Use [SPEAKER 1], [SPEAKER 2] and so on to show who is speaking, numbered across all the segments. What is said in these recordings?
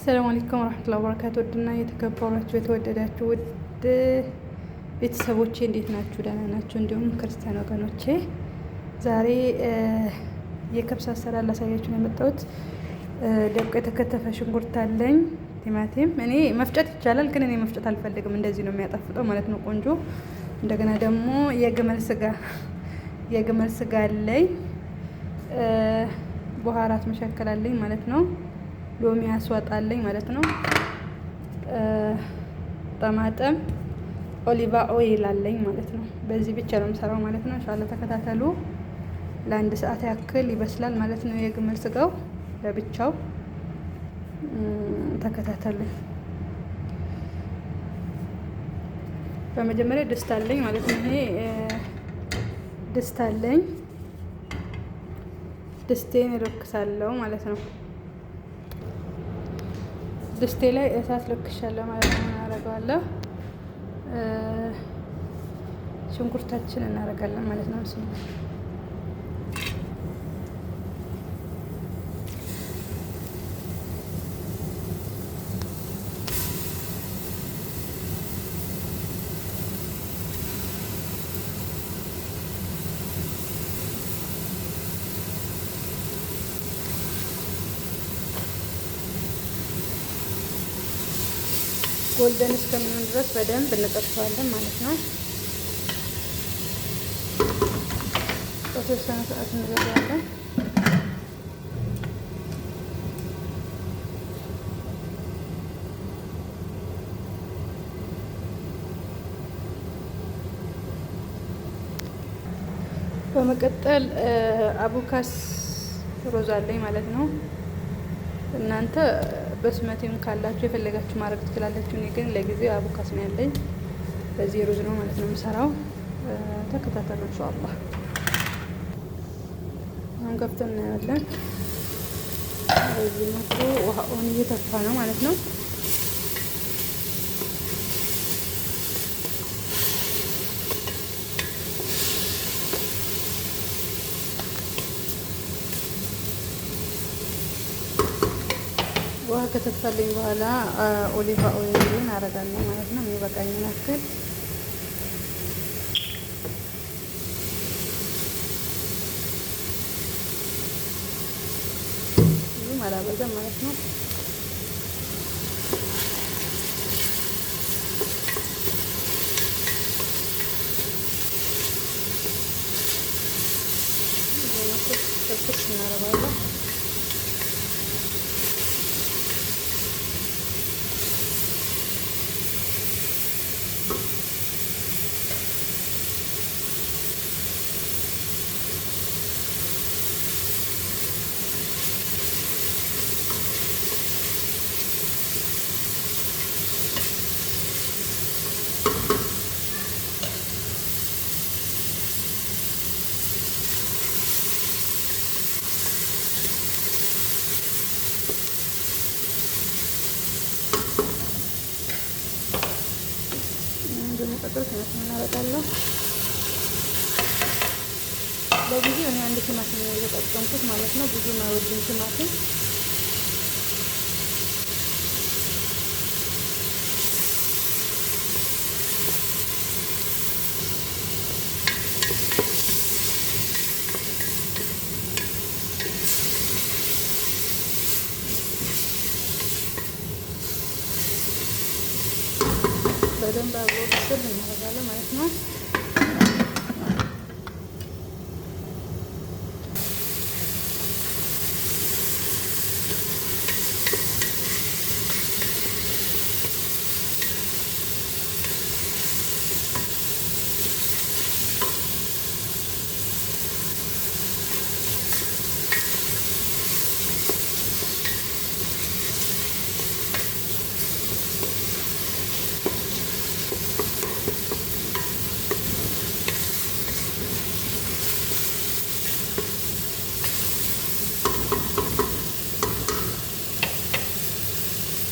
[SPEAKER 1] ሰላም አለይኩም ወራህመቱላሂ ወበረካቱ። ውድና የተከበራችሁ የተወደዳችሁ ውድ ቤተሰቦቼ እንዴት ናችሁ? ደህና ናችሁ? እንዲሁም ክርስቲያን ወገኖቼ ዛሬ የከብሳ አሰራር ላሳያችሁ ነው የመጣሁት። ደቆ የተከተፈ ሽንኩርት አለኝ፣ ቲማቲም። እኔ መፍጨት ይቻላል፣ ግን እኔ መፍጨት አልፈልግም። እንደዚህ ነው የሚያጣፍጠው ማለት ነው፣ ቆንጆ። እንደገና ደግሞ የግመል ስጋ አለኝ፣ በኋራት መሸከል አለኝ ማለት ነው። ሎሚ ያስዋጣለኝ ማለት ነው። ጠማጠም ኦሊቫ ኦይል አለኝ ማለት ነው። በዚህ ብቻ ነው የምሰራው ማለት ነው። ኢንሻአላህ ተከታተሉ። ለአንድ ሰዓት ያክል ይበስላል ማለት ነው። የግመል ስጋው ለብቻው ተከታተሉ። በመጀመሪያ ድስት አለኝ ማለት ነው። ይሄ ድስት አለኝ። ድስቴን እለኩሳለሁ ማለት ነው። ድስቴ ላይ እሳት ለክሻለሁ ማለት ነው። እናደርገዋለሁ። ሽንኩርታችን እናደርጋለን ማለት ነው። ጎልደን እስከሚሆን ድረስ በደንብ እንጠብሰዋለን ማለት ነው። በተወሰነ ሰዓት እንዘጋለን። በመቀጠል አቡካስ ሮዝ አለኝ ማለት ነው። እናንተ በስመቲም ካላችሁ የፈለጋችሁ ማድረግ ትችላላችሁ። እኔ ግን ለጊዜው አቡካስ ነው ያለኝ። በዚህ ሩዝ ነው ማለት ነው የምሰራው። ተከታተሉ ኢንሻአላህ። አሁን ከፍተን እናያለን። በዚህ መልኩ ውሃውን እየተፋ ነው ማለት ነው። ውሃ ከተፈለኝ በኋላ ኦሊቫ ኦይልን አረጋለሁ ማለት ነው። የሚበቃኝን ያክል ብዙም አላበዛም ማለት ነው። ትኩስ እናረጋለን። በመቀጠል ቲማቲም እናደርጋለሁ። ለጊዜው እኔ አንድ ቲማቲም ነው የተጠቀምኩት ማለት ነው። ብዙ ማይወድም ቲማቲም በደንብ አብሮ ብስል እናደርጋለን ማለት ነው።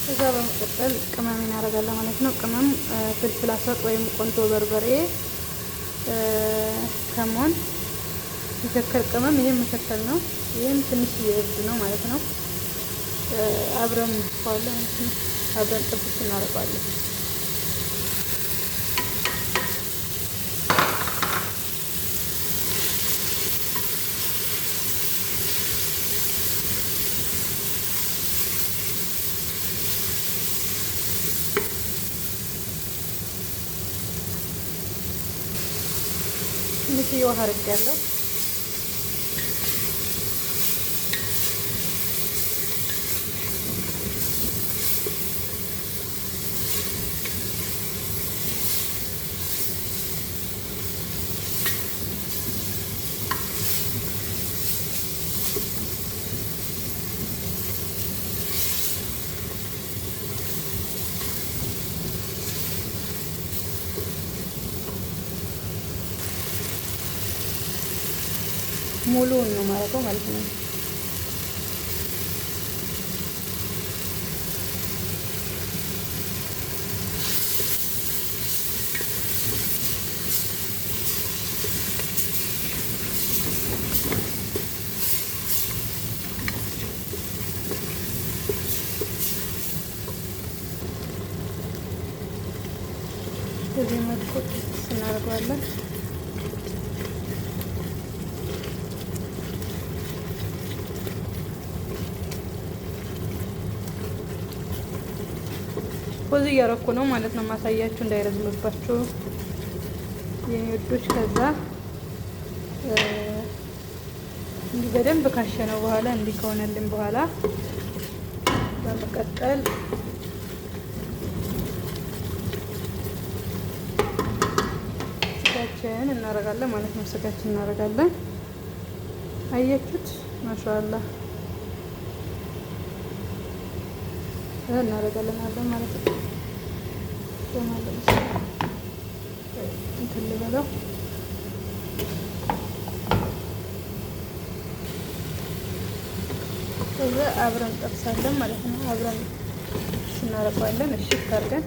[SPEAKER 1] ከዛ በመቀጠል ቅመም እናደርጋለን ማለት ነው። ቅመም ፍልፍል አስወጥ ወይም ቆንጆ በርበሬ፣ ከሞን፣ መሸከል ቅመም። ይሄም መሸከል ነው። ይሄም ትንሽ የእብድ ነው ማለት ነው። አብረን እንጥፋለን ማለት ነው። አብረን ጥብስ እናደርጋለን። ትንሽ ውሃ አድርጌያለሁ። ሙሉውን ነው ማረገው ማለት ነው። በዚህ መልኩ እናደርገዋለን። ፖዝ እያረኩ ነው ማለት ነው፣ ማሳያችሁ እንዳይረዝምባችሁ የኔ ወዶች። ከዛ እንዲህ በደንብ ካሸነው በኋላ እንዲህ ከሆነልን በኋላ በመቀጠል ስጋችን እናደርጋለን ማለት ነው። ስጋችን እናደርጋለን። አያችሁት? ማሻአላህ እናደርጋለን ማለት ነው። እንትን ልበለው ከዛ አብረን ጠብሳለን ማለት ነው። አብረን እናደርጋለን። እሺ አድርገን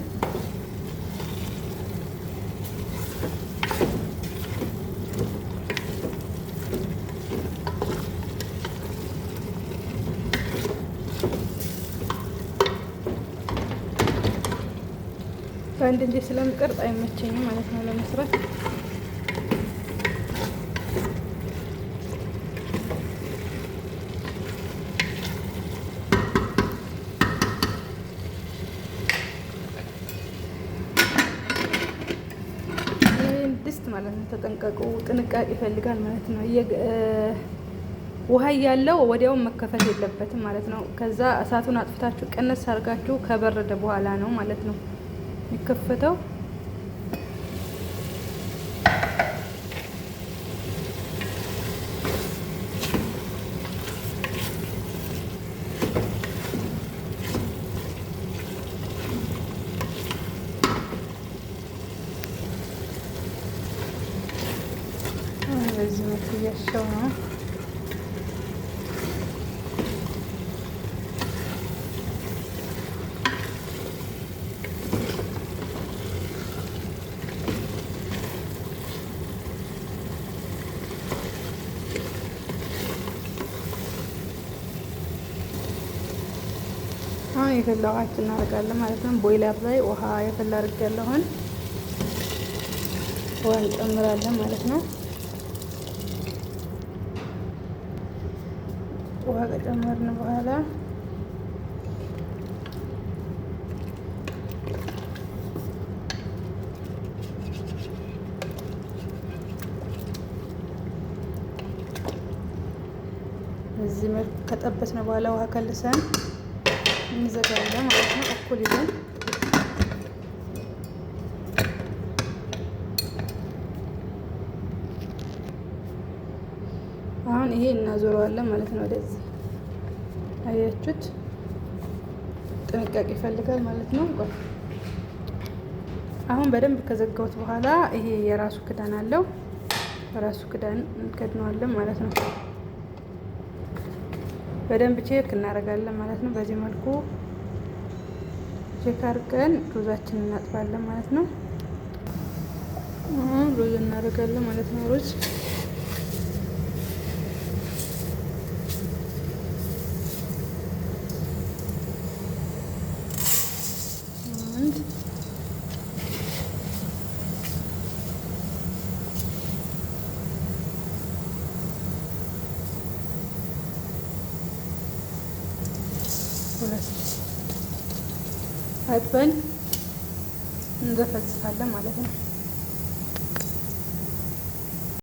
[SPEAKER 1] በአንድ እንጂ ስለምቀርጥ አይመቸኝም ማለት ነው ለመስራት። ድስት ማለት ነው ተጠንቀቁ፣ ጥንቃቄ ይፈልጋል ማለት ነው። ውሃ እያለው ወዲያው መከፈት የለበትም ማለት ነው። ከዛ እሳቱን አጥፍታችሁ ቀነስ አድርጋችሁ ከበረደ በኋላ ነው ማለት ነው የሚከፈተው። በዚህ መልኩ እያሸው ነው። አሁን የፈላ ውሃችን እናደርጋለን ማለት ነው። ቦይለር ላይ ውሃ የፈላ አድርጌያለሁ። አሁን ውሃ እንጨምራለን ማለት ነው። ውሃ ከጨመርን በኋላ እዚህ መልኩ ከጠበስን በኋላ ውሃ ከልሰን እንዘጋለን ማለት ነው። እኩል ይዘን አሁን ይሄ እናዞረዋለን ማለት ነው። ወደዚህ አያችሁት? ጥንቃቄ ይፈልጋል ማለት ነው። አሁን በደንብ ከዘጋሁት በኋላ ይሄ የራሱ ክዳን አለው። በራሱ ክዳን እንከድነዋለን ማለት ነው። በደንብ ቼክ እናደርጋለን ማለት ነው። በዚህ መልኩ ቼክ አድርገን ሩዛችንን እናጥባለን ማለት ነው። ሩዝ እናደርጋለን ማለት ነው። ሩዝ ሁለት አጥበን እንዘፈዝፋለን ማለት ነው።